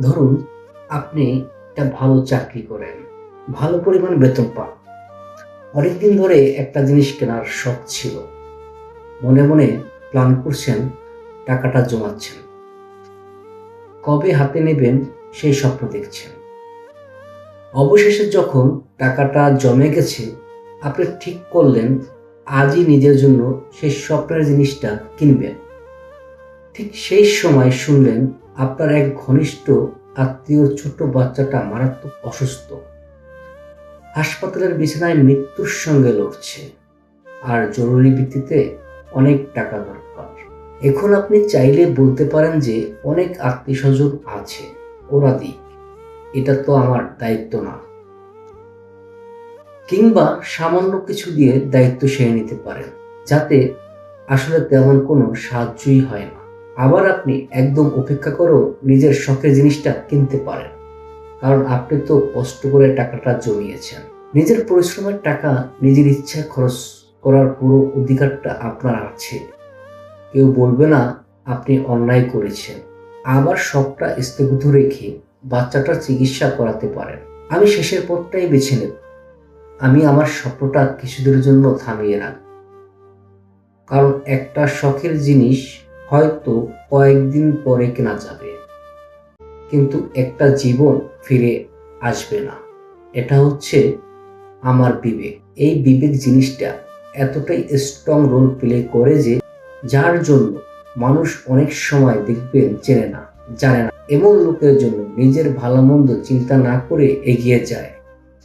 ধরুন আপনি একটা ভালো চাকরি করেন, ভালো পরিমাণ বেতন পান। অনেকদিন ধরে একটা জিনিস কেনার শখ ছিল। মনে মনে প্ল্যান করছেন, টাকাটা জমাচ্ছেন। কবে হাতে নেবেন সেই স্বপ্ন দেখছেন। অবশেষে যখন টাকাটা জমে গেছে, আপনি ঠিক করলেন আজই নিজের জন্য সেই স্বপ্নের জিনিসটা কিনবেন। ঠিক সেই সময় শুনলেন আপনার এক ঘনিষ্ঠ আত্মীয় ছোট্ট বাচ্চাটা মারাত্মক অসুস্থ, হাসপাতালের বিছানায় মৃত্যুর সঙ্গে লড়ছে, আর জরুরি ভিত্তিতে অনেক টাকা দরকার। এখন আপনি চাইলে বলতে পারেন যে অনেক আত্মীয় স্বজন আছে, ওরা দিক, এটা তো আমার দায়িত্ব না। কিংবা সামান্য কিছু দিয়ে দায়িত্ব সেরে নিতে পারেন, যাতে আসলে তেমন কোনো সাহায্যই হয় না। আবার আপনি একদম উপেক্ষা করেও নিজের শখের জিনিসটা কিনতে পারেন, কারণ আপনি তো কষ্ট করে টাকাটা জমিয়েছেন। নিজের পরিশ্রমের টাকা নিজের ইচ্ছায় খরচ করার পুরো অধিকারটা আপনার আছে। কেউ বলবে না আপনি অন্যায় করেছেন। আবার শখটা স্থগিত রেখে বাচ্চাটার চিকিৎসা করাতে পারেন। আমি শেষের পথটাই বেছে নেব। আমি আমার স্বপ্নটা কিছুদিনের জন্য থামিয়ে রাখব, কারণ একটা শখের জিনিস হয়তো কয়েকদিন পরে কেনা যাবে, কিন্তু একটা জীবন ফিরে আসবে না। এটা হচ্ছে আমার বিবেক। এই বিবেক জিনিসটা এতটাই স্ট্রং রোল প্লে করে যে, যার জন্য মানুষ অনেক সময় দেখবেন চেনে না, জানে না, এমন লোকের জন্য নিজের ভালো মন্দ চিন্তা না করে এগিয়ে যায়,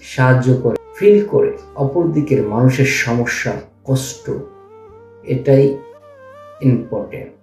সাহায্য করে, ফিল করে অপর দিকের মানুষের সমস্যা, কষ্ট। এটাই ইম্পর্টেন্ট।